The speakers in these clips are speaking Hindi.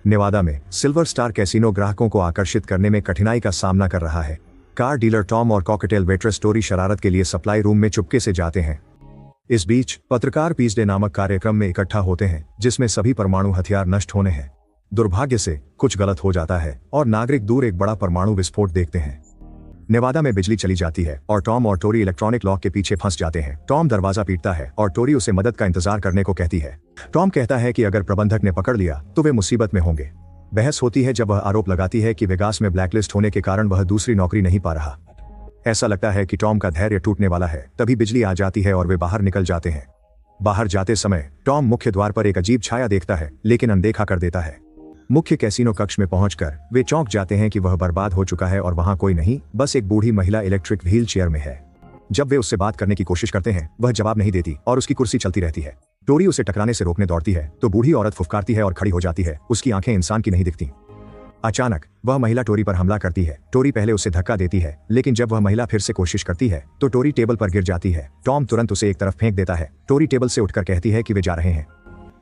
नेवादा में सिल्वर स्टार कैसीनो ग्राहकों को आकर्षित करने में कठिनाई का सामना कर रहा है। कार डीलर टॉम और कॉकटेल वेट्रेस टोरी शरारत के लिए सप्लाई रूम में चुपके से जाते हैं। इस बीच पत्रकार पीस डे नामक कार्यक्रम में इकट्ठा होते हैं, जिसमें सभी परमाणु हथियार नष्ट होने हैं। दुर्भाग्य से कुछ गलत हो जाता है और नागरिक दूर एक बड़ा परमाणु विस्फोट देखते हैं। नेवादा में बिजली चली जाती है और टॉम और टोरी इलेक्ट्रॉनिक लॉक के पीछे फंस जाते हैं। टॉम दरवाजा पीटता है और टोरी उसे मदद का इंतजार करने को कहती है। टॉम कहता है कि अगर प्रबंधक ने पकड़ लिया तो वे मुसीबत में होंगे। बहस होती है जब वह आरोप लगाती है कि वेगास में ब्लैकलिस्ट होने के कारण वह दूसरी नौकरी नहीं पा रहा। ऐसा लगता है कि टॉम का धैर्य टूटने वाला है। तभी बिजली आ जाती है और वे बाहर निकल जाते हैं। बाहर जाते समय टॉम मुख्य द्वार पर एक अजीब छाया देखता है, लेकिन अनदेखा कर देता है। मुख्य कैसीनो कक्ष में पहुंचकर वे चौंक जाते हैं कि वह बर्बाद हो चुका है और वहां कोई नहीं, बस एक बूढ़ी महिला इलेक्ट्रिक व्हील चेयर में है। जब वे उससे बात करने की कोशिश करते हैं, वह जवाब नहीं देती और उसकी कुर्सी चलती रहती है। टोरी उसे टकराने से रोकने दौड़ती है तो बूढ़ी औरत फुफकारती है और खड़ी हो जाती है। उसकी आंखें इंसान की नहीं दिखती। अचानक वह महिला टोरी पर हमला करती है। टोरी पहले उसे धक्का देती है, लेकिन जब वह महिला फिर से कोशिश करती है तो टोरी टेबल पर गिर जाती है। टॉम तुरंत उसे एक तरफ फेंक देता है। टोरी टेबल से उठकर कहती है कि वे जा रहे हैं।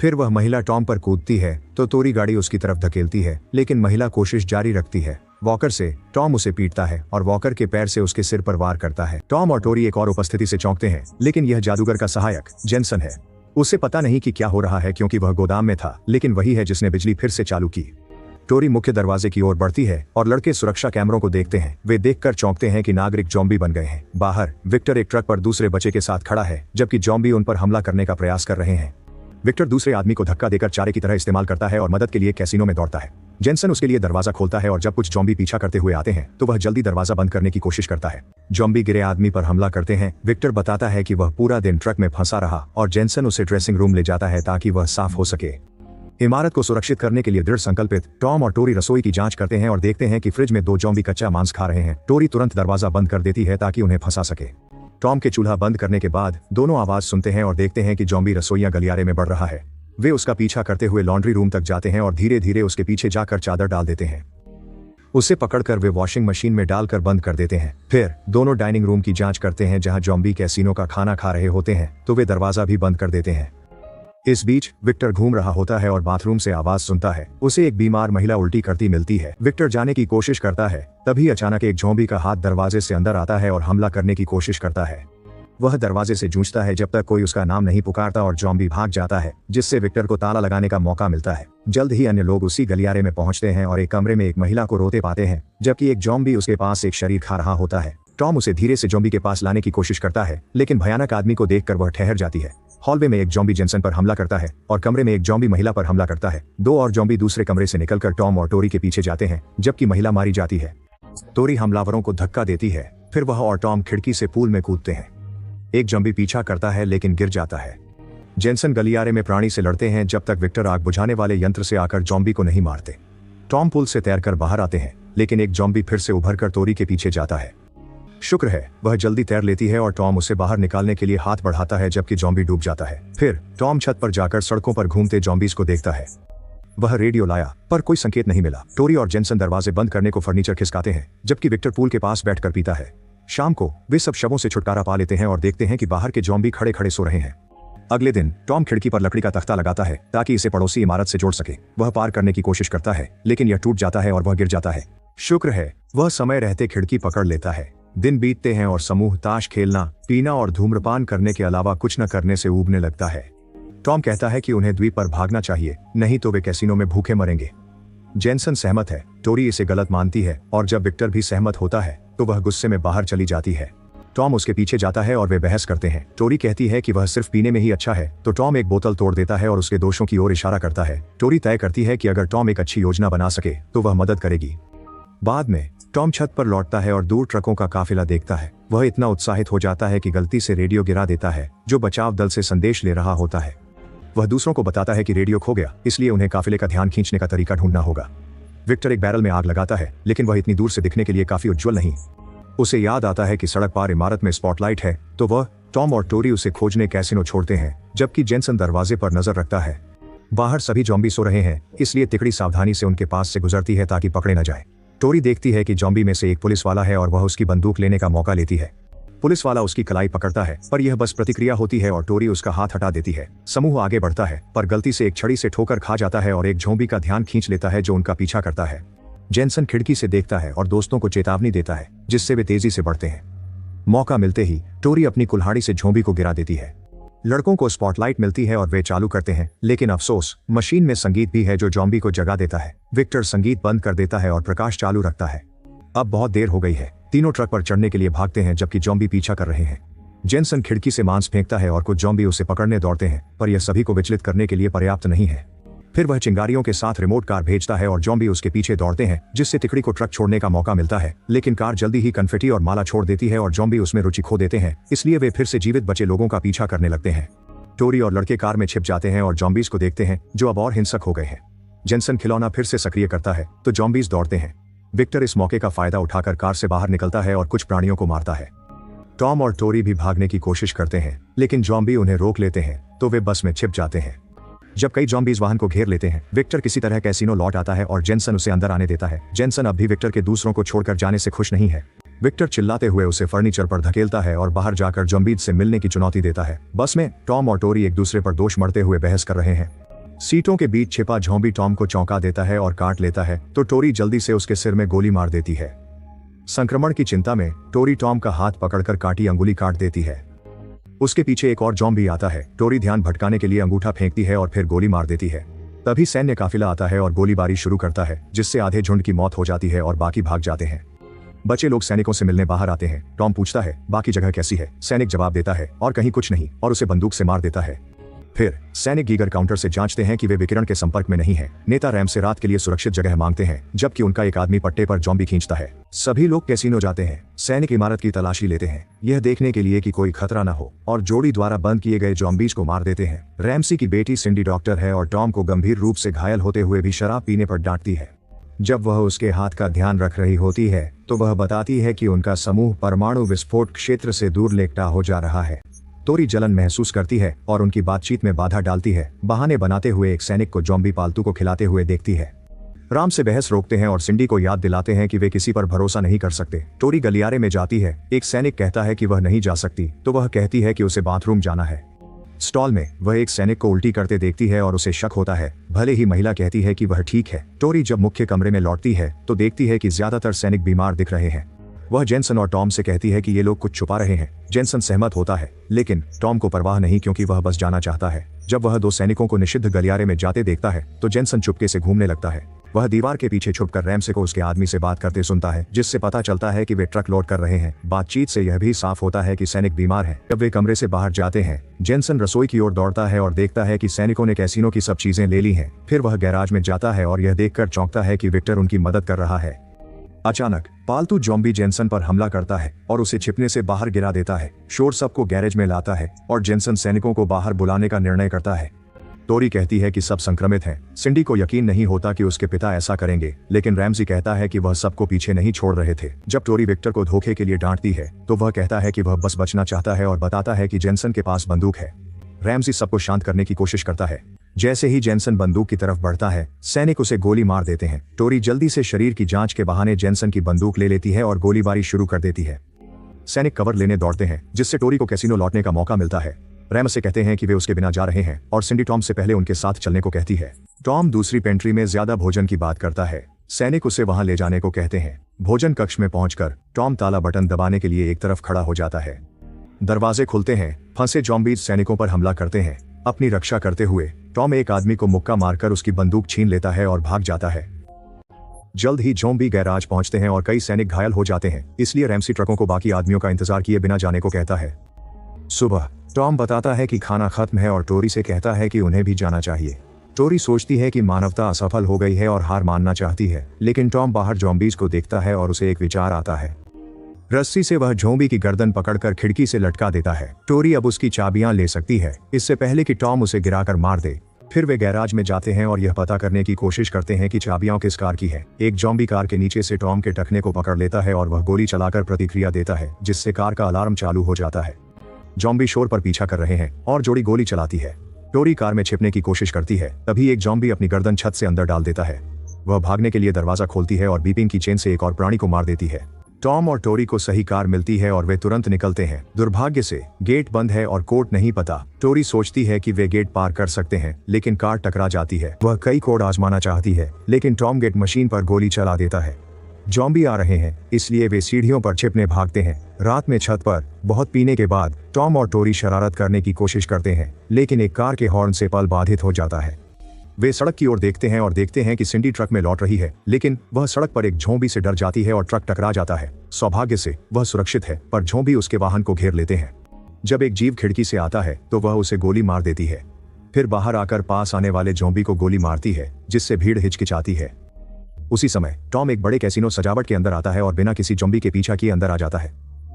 फिर वह महिला टॉम पर कूदती है तो टोरी गाड़ी उसकी तरफ धकेलती है, लेकिन महिला कोशिश जारी रखती है। वॉकर से टॉम उसे पीटता है और वॉकर के पैर से उसके सिर पर वार करता है। टॉम और टोरी एक और उपस्थिति से चौंकते हैं, लेकिन यह जादूगर का सहायक जेनसन है। उसे पता नहीं कि क्या हो रहा है क्योंकि वह गोदाम में था, लेकिन वही है जिसने बिजली फिर से चालू की। टोरी मुख्य दरवाजे की ओर बढ़ती है और लड़के सुरक्षा कैमरों को देखते हैं। वे देखकर चौंकते हैं कि नागरिक जॉम्बी बन गए हैं। बाहर विक्टर एक ट्रक पर दूसरे बच्चे के साथ खड़ा है, जबकि जॉम्बी उन पर हमला करने का प्रयास कर रहे हैं। विक्टर दूसरे आदमी को धक्का देकर चारे की तरह इस्तेमाल करता है और मदद के लिए कैसीनो में दौड़ता है। जेनसन उसके लिए दरवाजा खोलता है और जब कुछ जॉम्बी पीछा करते हुए आते हैं तो वह जल्दी दरवाजा बंद करने की कोशिश करता है। जॉम्बी गिरे आदमी पर हमला करते हैं। विक्टर बताता है कि वह पूरा दिन ट्रक में फंसा रहा और जेनसन उसे ड्रेसिंग रूम ले जाता है ताकि वह साफ हो सके। इमारत को सुरक्षित करने के लिए दृढ़ संकल्पित टॉम और टोरी रसोई की जांच करते हैं और देखते हैं कि फ्रिज में 2 जॉम्बी कच्चा मांस खा रहे हैं। टोरी तुरंत दरवाजा बंद कर देती है ताकि उन्हें फंसा सके। टॉम के चूल्हा बंद करने के बाद दोनों आवाज सुनते हैं और देखते हैं कि जॉम्बी रसोइया गलियारे में बढ़ रहा है। वे उसका पीछा करते हुए लॉन्ड्री रूम तक जाते हैं और धीरे धीरे उसके पीछे जाकर चादर डाल देते हैं। उसे पकड़कर वे वॉशिंग मशीन में डालकर बंद कर देते हैं। फिर दोनों डाइनिंग रूम की जांच करते हैं जहां जॉम्बी कैसीनो का खाना खा रहे होते हैं, तो वे दरवाजा भी बंद कर देते हैं। इस बीच विक्टर घूम रहा होता है और बाथरूम से आवाज सुनता है। उसे एक बीमार महिला उल्टी करती मिलती है। विक्टर जाने की कोशिश करता है, तभी अचानक एक जॉम्बी का हाथ दरवाजे से अंदर आता है और हमला करने की कोशिश करता है। वह दरवाजे से जूझता है जब तक कोई उसका नाम नहीं पुकारता और जॉम्बी भाग जाता है, जिससे विक्टर को ताला लगाने का मौका मिलता है। जल्द ही अन्य लोग उसी गलियारे में पहुंचते हैं और एक कमरे में एक महिला को रोते पाते हैं, जबकि एक जॉम्बी उसके पास एक शरीर खा रहा होता है। टॉम उसे धीरे से जॉम्बी के पास लाने की कोशिश करता है, लेकिन भयानक आदमी को देखकर वह ठहर जाती है। हॉलवे में एक जॉम्बी जेनसन पर हमला करता है और कमरे में एक जॉम्बी महिला पर हमला करता है। 2 और जॉम्बी दूसरे कमरे से निकलकर टॉम और टोरी के पीछे जाते हैं, जबकि महिला मारी जाती है। टोरी हमलावरों को धक्का देती है। फिर वह और टॉम खिड़की से पूल में कूदते हैं। एक जॉम्बी पीछा करता है लेकिन गिर जाता है। जेनसन गलियारे में प्राणी से लड़ते हैं जब तक विक्टर आग बुझाने वाले यंत्र से आकर जॉम्बी को नहीं मारते। टॉम पुल से तैरकर बाहर आते हैं, लेकिन एक जॉम्बी फिर से उभरकर टोरी के पीछे जाता है। शुक्र है वह जल्दी तैर लेती है और टॉम उसे बाहर निकालने के लिए हाथ बढ़ाता है, जबकि जॉम्बी डूब जाता है। फिर टॉम छत पर जाकर सड़कों पर घूमते जॉम्बीज को देखता है। वह रेडियो लाया पर कोई संकेत नहीं मिला। टोरी और जेनसन दरवाजे बंद करने को फर्नीचर खिसकाते हैं, जबकि विक्टर पूल के पास बैठकर पीता है। शाम को वे सब शवों से छुटकारा पा लेते हैं और देखते हैं कि बाहर के जॉम्बी खड़े खड़े सो रहे हैं। अगले दिन टॉम खिड़की पर लकड़ी का तख्ता लगाता है ताकि इसे पड़ोसी इमारत से जोड़ सके। वह पार करने की कोशिश करता है, लेकिन यह टूट जाता है और वह गिर जाता है। शुक्र है वह समय रहते खिड़की पकड़ लेता है। दिन बीतते हैं और समूह ताश खेलना, पीना और धूम्रपान करने के अलावा कुछ न करने से ऊबने लगता है। टॉम कहता है कि उन्हें द्वीप पर भागना चाहिए, नहीं तो वे कैसीनो में भूखे मरेंगे। जेनसन सहमत है। टोरी इसे गलत मानती है और जब विक्टर भी सहमत होता है तो वह गुस्से में बाहर चली जाती है। टॉम उसके पीछे जाता है और वे बहस करते हैं। टोरी कहती है कि वह सिर्फ पीने में ही अच्छा है, तो टॉम एक बोतल तोड़ देता है और उसके दोषों की ओर इशारा करता है। टोरी तय करती है कि अगर टॉम एक अच्छी योजना बना सके तो वह मदद करेगी। बाद में टॉम छत पर लौटता है और दूर ट्रकों का काफिला देखता है। वह इतना उत्साहित हो जाता है कि गलती से रेडियो गिरा देता है, जो बचाव दल से संदेश ले रहा होता है। वह दूसरों को बताता है कि रेडियो खो गया, इसलिए उन्हें काफिले का ध्यान खींचने का तरीका ढूंढना होगा। विक्टर एक बैरल में आग लगाता है, लेकिन वह इतनी दूर से दिखने के लिए काफी उज्जवल नहीं। उसे याद आता है कि सड़क पार इमारत में स्पॉटलाइट है, तो वह, टॉम और टोरी उसे खोजने कैसीनो छोड़ते हैं, जबकि जेनसन दरवाजे पर नजर रखता है। बाहर सभी जॉम्बी सो रहे हैं, इसलिए तिकड़ी सावधानी से उनके पास से गुजरती है ताकि पकड़े न जाए। टोरी देखती है कि जॉम्बी में से एक पुलिस वाला है और वह उसकी बंदूक लेने का मौका लेती है, पुलिस वाला उसकी कलाई पकड़ता है, पर यह बस प्रतिक्रिया होती है और टोरी उसका हाथ हटा देती है। समूह आगे बढ़ता है, पर गलती से एक छड़ी से ठोकर खा जाता है और एक ज़ॉम्बी का ध्यान खींच लेता है जो उनका पीछा करता है। जेनसन खिड़की से देखता है और दोस्तों को चेतावनी देता है, जिससे वे तेजी से बढ़ते हैं। मौका मिलते ही टोरी अपनी कुल्हाड़ी से ज़ॉम्बी को गिरा देती है। लड़कों को स्पॉटलाइट मिलती है और वे चालू करते हैं, लेकिन अफसोस मशीन में संगीत भी है जो ज़ॉम्बी को जगा देता है। विक्टर संगीत बंद कर देता है और प्रकाश चालू रखता है। अब बहुत देर हो गई है। तीनों ट्रक पर चढ़ने के लिए भागते हैं जबकि ज़ॉम्बी पीछा कर रहे हैं। जेनसन खिड़की से मांस फेंकता है और कुछ ज़ॉम्बी उसे पकड़ने दौड़ते हैं, पर यह सभी को विचलित करने के लिए पर्याप्त नहीं है। फिर वह चिंगारियों के साथ रिमोट कार भेजता है और ज़ॉम्बी उसके पीछे दौड़ते हैं, जिससे तिकड़ी को ट्रक छोड़ने का मौका मिलता है। लेकिन कार जल्दी ही कन्फेटी और माला छोड़ देती है और ज़ॉम्बी उसमें रुचि खो देते हैं, इसलिए वे फिर से जीवित बचे लोगों का पीछा करने लगते हैं। टोरी और लड़के कार में छिप जाते हैं और ज़ॉम्बीज को देखते हैं जो अब और हिंसक हो गए हैं। जेनसन खिलौना फिर से सक्रिय करता है तो ज़ॉम्बीज दौड़ते हैं। विक्टर इस मौके का फायदा उठाकर कार से बाहर निकलता है और कुछ प्राणियों को मारता है। टॉम और टोरी भी भागने की कोशिश करते हैं, लेकिन ज़ॉम्बी उन्हें रोक लेते हैं तो वे बस में छिप जाते हैं। जब कई ज़ॉम्बीज वाहन को घेर लेते हैं, विक्टर किसी तरह कैसीनो लौट आता है और जेनसन उसे अंदर आने देता है। जेनसन अब भी विक्टर के दूसरों को छोड़कर जाने से खुश नहीं है। विक्टर चिल्लाते हुए उसे फर्नीचर पर धकेलता है और बाहर जाकर ज़ॉम्बीज से मिलने की चुनौती देता है। बस में टॉम और टोरी एक दूसरे पर दोष मढ़ते हुए बहस कर रहे हैं। सीटों के बीच छिपा ज़ॉम्बी टॉम को चौंका देता है और काट लेता है तो टोरी जल्दी से उसके सिर में गोली मार देती है। संक्रमण की चिंता में टोरी टॉम का हाथ पकड़कर काटी अंगुली काट देती है। उसके पीछे एक और ज़ॉम्बी आता है। टोरी ध्यान भटकाने के लिए अंगूठा फेंकती है और फिर गोली मार देती है। तभी सैन्य काफिला आता है और गोलीबारी शुरू करता है, जिससे आधे झुंड की मौत हो जाती है और बाकी भाग जाते हैं। बचे लोग सैनिकों से मिलने बाहर आते हैं। टॉम पूछता है, बाकी जगह कैसी है? सैनिक जवाब देता है, और कहीं कुछ नहीं, और उसे बंदूक से मार देता है। फिर सैनिक गीगर काउंटर से जांचते हैं कि वे विकिरण के संपर्क में नहीं है। नेता रैम से रात के लिए सुरक्षित जगह मांगते हैं, जबकि उनका एक आदमी पट्टे पर ज़ॉम्बी खींचता है। सभी लोग कैसीनो जाते हैं। सैनिक इमारत की तलाशी लेते हैं, यह देखने के लिए कि कोई खतरा न हो, और जोड़ी द्वारा बंद किए गए ज़ॉम्बीज को मार देते हैं। रैमसी की बेटी सिंडी डॉक्टर है और टॉम को गंभीर रूप से घायल होते हुए भी शराब पीने पर डांटती है। जब वह उसके हाथ का ध्यान रख रही होती है तो वह बताती है कि उनका समूह परमाणु विस्फोट क्षेत्र से दूर लेटा हो जा रहा है। टोरी जलन महसूस करती है और उनकी बातचीत में बाधा डालती है, बहाने बनाते हुए एक सैनिक को ज़ॉम्बी पालतू को खिलाते हुए देखती है। राम से बहस रोकते हैं और सिंडी को याद दिलाते हैं कि वे किसी पर भरोसा नहीं कर सकते। टोरी गलियारे में जाती है। एक सैनिक कहता है कि वह नहीं जा सकती तो वह कहती है कि उसे बाथरूम जाना है। स्टॉल में वह एक सैनिक को उल्टी करते देखती है और उसे शक होता है, भले ही महिला कहती है कि वह ठीक है। टोरी जब मुख्य कमरे में लौटती है तो देखती है कि ज्यादातर सैनिक बीमार दिख रहे हैं। वह जेनसन और टॉम से कहती है कि ये लोग कुछ छुपा रहे हैं। जेनसन सहमत होता है, लेकिन टॉम को परवाह नहीं क्योंकि वह बस जाना चाहता है। जब वह दो सैनिकों को निषिद्ध गलियारे में जाते देखता है तो जेनसन चुपके से घूमने लगता है। वह दीवार के पीछे छुपकर रैमसे को उसके आदमी से बात करते सुनता है, जिससे पता चलता है कि वे ट्रक लोड कर रहे हैं। बातचीत से यह भी साफ होता है कि सैनिक बीमार हैं। जब वे कमरे से बाहर जाते हैं, जेनसन रसोई की ओर दौड़ता है और देखता है कि सैनिकों ने कैसीनो की सब चीजें ले ली हैं। फिर वह गैराज में जाता है और यह देखकर चौंकता है कि विक्टर उनकी मदद कर रहा है। अचानक पालतू ज़ॉम्बी जेनसन पर हमला करता है और उसे छिपने से बाहर गिरा देता है। शोर सबको गैरेज में लाता है और जेनसन सैनिकों को बाहर बुलाने का निर्णय करता है। टोरी कहती है कि सब संक्रमित हैं। सिंडी को यकीन नहीं होता कि उसके पिता ऐसा करेंगे, लेकिन रैमसी कहता है कि वह सबको पीछे नहीं छोड़ रहे थे। जब टोरी विक्टर को धोखे के लिए डांटती है तो वह कहता है कि वह बस बचना चाहता है और बताता है कि जेनसन के पास बंदूक है। रैमसी सबको शांत करने की कोशिश करता है। जैसे ही जेनसन बंदूक की तरफ बढ़ता है, सैनिक उसे गोली मार देते हैं। टोरी जल्दी से शरीर की जांच के बहाने जेनसन की बंदूक ले लेती है और गोलीबारी शुरू कर देती है। सैनिक कवर लेने दौड़ते हैं, जिससे टोरी को कैसीनो लौटने का मौका मिलता है। रैम से कहते हैं कि वे उसके बिना जा रहे हैं और सिंडी टॉम से पहले उनके साथ चलने को कहती है। टॉम दूसरी पेंट्री में ज्यादा भोजन की बात करता है। सैनिक उसे वहां ले जाने को कहते हैं। भोजन कक्ष में पहुंचकर टॉम ताला बटन दबाने के लिए एक तरफ खड़ा हो जाता है। दरवाजे खुलते हैं। फंसे ज़ॉम्बीज सैनिकों पर हमला करते हैं। अपनी रक्षा करते हुए टॉम एक आदमी को मुक्का मारकर उसकी बंदूक छीन लेता है और भाग जाता है। जल्द ही ज़ॉम्बी गैराज पहुंचते हैं और कई सैनिक घायल हो जाते हैं, इसलिए रैमसी ट्रकों को बाकी आदमियों का इंतजार किए बिना जाने को कहता है। सुबह टॉम बताता है कि खाना खत्म है और टोरी से कहता है कि उन्हें भी जाना चाहिए। टोरी सोचती है कि मानवता असफल हो गई है और हार मानना चाहती है, लेकिन टॉम बाहर ज़ॉम्बीज को देखता है और उसे एक विचार आता है। रस्सी से वह ज़ॉम्बी की गर्दन पकड़कर खिड़की से लटका देता है। टोरी अब उसकी चाबियां ले सकती है, इससे पहले कि टॉम उसे गिराकर मार दे। फिर वे गैराज में जाते हैं और यह पता करने की कोशिश करते हैं कि चाबियां किस कार की है। एक ज़ॉम्बी कार के नीचे से टॉम के टखने को पकड़ लेता है और वह गोली चलाकर प्रतिक्रिया देता है, जिससे कार का अलार्म चालू हो जाता है। ज़ॉम्बी शोर पर पीछा कर रहे हैं और जोड़ी गोली चलाती है। टोरी कार में छिपने की कोशिश करती है, तभी एक ज़ॉम्बी अपनी गर्दन छत से अंदर डाल देता है। वह भागने के लिए दरवाजा खोलती है और बीपिंग की चेन से एक और प्राणी को मार देती है। टॉम और टोरी को सही कार मिलती है और वे तुरंत निकलते हैं। दुर्भाग्य से गेट बंद है और कोड नहीं पता। टोरी सोचती है कि वे गेट पार कर सकते हैं, लेकिन कार टकरा जाती है। वह कई कोड आजमाना चाहती है, लेकिन टॉम गेट मशीन पर गोली चला देता है। जॉम्बी आ रहे हैं, इसलिए वे सीढ़ियों पर छिपने भागते हैं। रात में छत पर बहुत पीने के बाद टॉम और टोरी शरारत करने की कोशिश करते हैं, लेकिन एक कार के हॉर्न से पल बाधित हो जाता है। वे सड़क की ओर देखते हैं और देखते हैं कि सिंडी ट्रक में लौट रही है, लेकिन वह सड़क पर एक झोंबी से डर जाती है और ट्रक टकरा जाता है। सौभाग्य से वह सुरक्षित है, पर झोंबी उसके वाहन को घेर लेते हैं। जब एक जीव खिड़की से आता है तो वह उसे गोली मार देती है, फिर बाहर आकर पास आने वाले झोंबी को गोली मारती है, जिससे भीड़ हिचकिचाती है। उसी समय टॉम एक बड़े कैसीनो सजावट के अंदर आता है और बिना किसी ज़ॉम्बी के पीछा किए अंदर आ जाता है।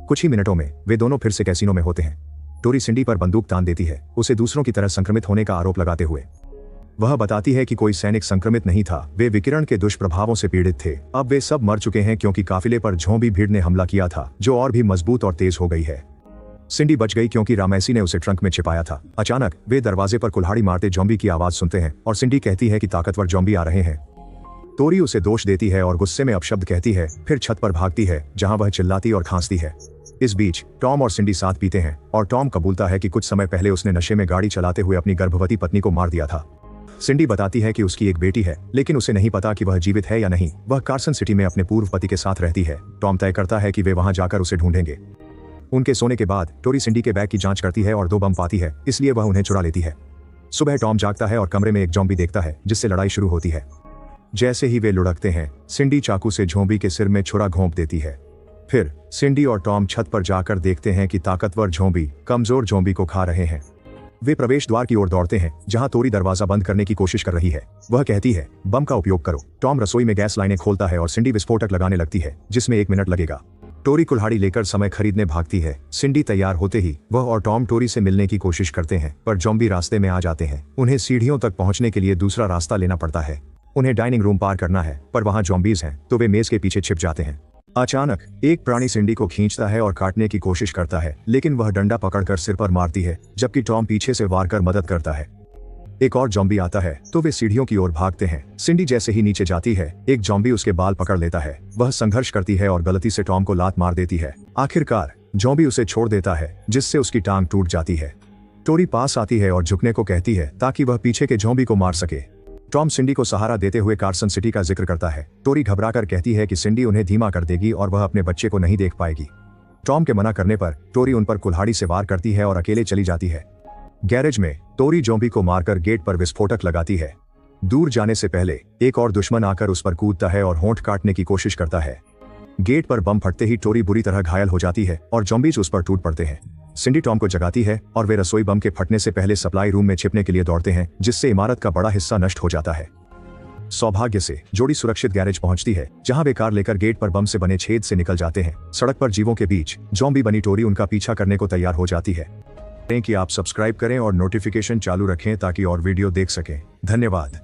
कुछ ही मिनटों में वे दोनों फिर से कैसीनो में होते हैं। टोरी सिंडी पर बंदूक तान देती है, उसे दूसरों की तरह संक्रमित होने का आरोप लगाते हुए। वह बताती है कि कोई सैनिक संक्रमित नहीं था, वे विकिरण के दुष्प्रभावों से पीड़ित थे। अब वे सब मर चुके हैं क्योंकि काफिले पर झोंबी भीड़ ने हमला किया था, जो और भी मजबूत और तेज हो गई है। सिंडी बच गई क्योंकि रामेसी ने उसे ट्रंक में छिपाया था। अचानक वे दरवाजे पर कुल्हाड़ी मारते ज़ॉम्बी की आवाज सुनते हैं और सिंडी कहती है कि ताकतवर ज़ॉम्बी आ रहे हैं। टोरी उसे दोष देती है और गुस्से में अपशब्द कहती है, फिर छत पर भागती है जहां वह चिल्लाती और खांसती है। इस बीच टॉम और सिंडी साथ पीते हैं और टॉम कबूलता है कि कुछ समय पहले उसने नशे में गाड़ी चलाते हुए अपनी गर्भवती पत्नी को मार दिया था। सिंडी बताती है कि उसकी एक बेटी है, लेकिन उसे नहीं पता कि वह जीवित है या नहीं। वह कार्सन सिटी में अपने पूर्व पति के साथ रहती है। टॉम तय करता है कि वे वहां जाकर उसे ढूंढेंगे। उनके सोने के बाद टोरी सिंडी के बैग की जांच करती है और 2 बम पाती है, इसलिए वह उन्हें चुरा लेती है। सुबह टॉम जागता है और कमरे में एक ज़ॉम्बी देखता है, जिससे लड़ाई शुरू होती है। जैसे ही वे लुढ़कते हैं, सिंडी चाकू से ज़ॉम्बी के सिर में छुरा घोंप देती है। फिर सिंडी और टॉम छत पर जाकर देखते हैं कि ताकतवर ज़ॉम्बी कमजोर ज़ॉम्बी को खा रहे हैं। वे प्रवेश द्वार की ओर दौड़ते हैं, जहां टोरी दरवाजा बंद करने की कोशिश कर रही है। वह कहती है, बम का उपयोग करो। टॉम रसोई में गैस लाइनें खोलता है और सिंडी विस्फोटक लगाने लगती है, जिसमें 1 मिनट लगेगा। टोरी कुल्हाड़ी लेकर समय खरीदने भागती है। सिंडी तैयार होते ही वह और टॉम टोरी से मिलने की कोशिश करते हैं, पर ज़ॉम्बी रास्ते में आ जाते हैं। उन्हें सीढ़ियों तक पहुंचने के लिए दूसरा रास्ता लेना पड़ता है। उन्हें डाइनिंग रूम पार करना है, पर वहां ज़ॉम्बीज हैं, तो वे मेज के पीछे छिप जाते हैं। अचानक एक प्राणी सिंडी को खींचता है और काटने की कोशिश करता है, लेकिन वह डंडा पकड़कर सिर पर मारती है, जबकि टॉम पीछे से वार कर मदद करता है। एक और ज़ॉम्बी आता है तो वे सीढ़ियों की ओर भागते हैं। सिंडी जैसे ही नीचे जाती है, एक ज़ॉम्बी उसके बाल पकड़ लेता है। वह संघर्ष करती है और गलती से टॉम को लात मार देती है। आखिरकार ज़ॉम्बी उसे छोड़ देता है, जिससे उसकी टांग टूट जाती है। टोरी पास आती है और झुकने को कहती है ताकि वह पीछे के ज़ॉम्बी को मार सके। टॉम सिंडी को सहारा देते हुए कार्सन सिटी का जिक्र करता है। टोरी घबराकर कहती है कि सिंडी उन्हें धीमा कर देगी और वह अपने बच्चे को नहीं देख पाएगी। टॉम के मना करने पर टोरी उन पर कुल्हाड़ी से वार करती है और अकेले चली जाती है। गैरेज में टोरी ज़ॉम्बी को मारकर गेट पर विस्फोटक लगाती है। दूर जाने से पहले एक और दुश्मन आकर उस पर कूदता है और होंठ काटने की कोशिश करता है। गेट पर बम फटते ही टोरी बुरी तरह घायल हो जाती है और ज़ॉम्बीज उस पर टूट पड़ते हैं। सिंडी टॉम को जगाती है और वे रसोई बम के फटने से पहले सप्लाई रूम में छिपने के लिए दौड़ते हैं, जिससे इमारत का बड़ा हिस्सा नष्ट हो जाता है। सौभाग्य से जोड़ी सुरक्षित गैरेज पहुंचती है, जहां वे कार लेकर गेट पर बम से बने छेद से निकल जाते हैं। सड़क पर जीवों के बीच ज़ॉम्बी बनी टोरी उनका पीछा करने को तैयार हो जाती है। कि आप सब्सक्राइब करें और नोटिफिकेशन चालू रखें ताकि और वीडियो देख सकें। धन्यवाद।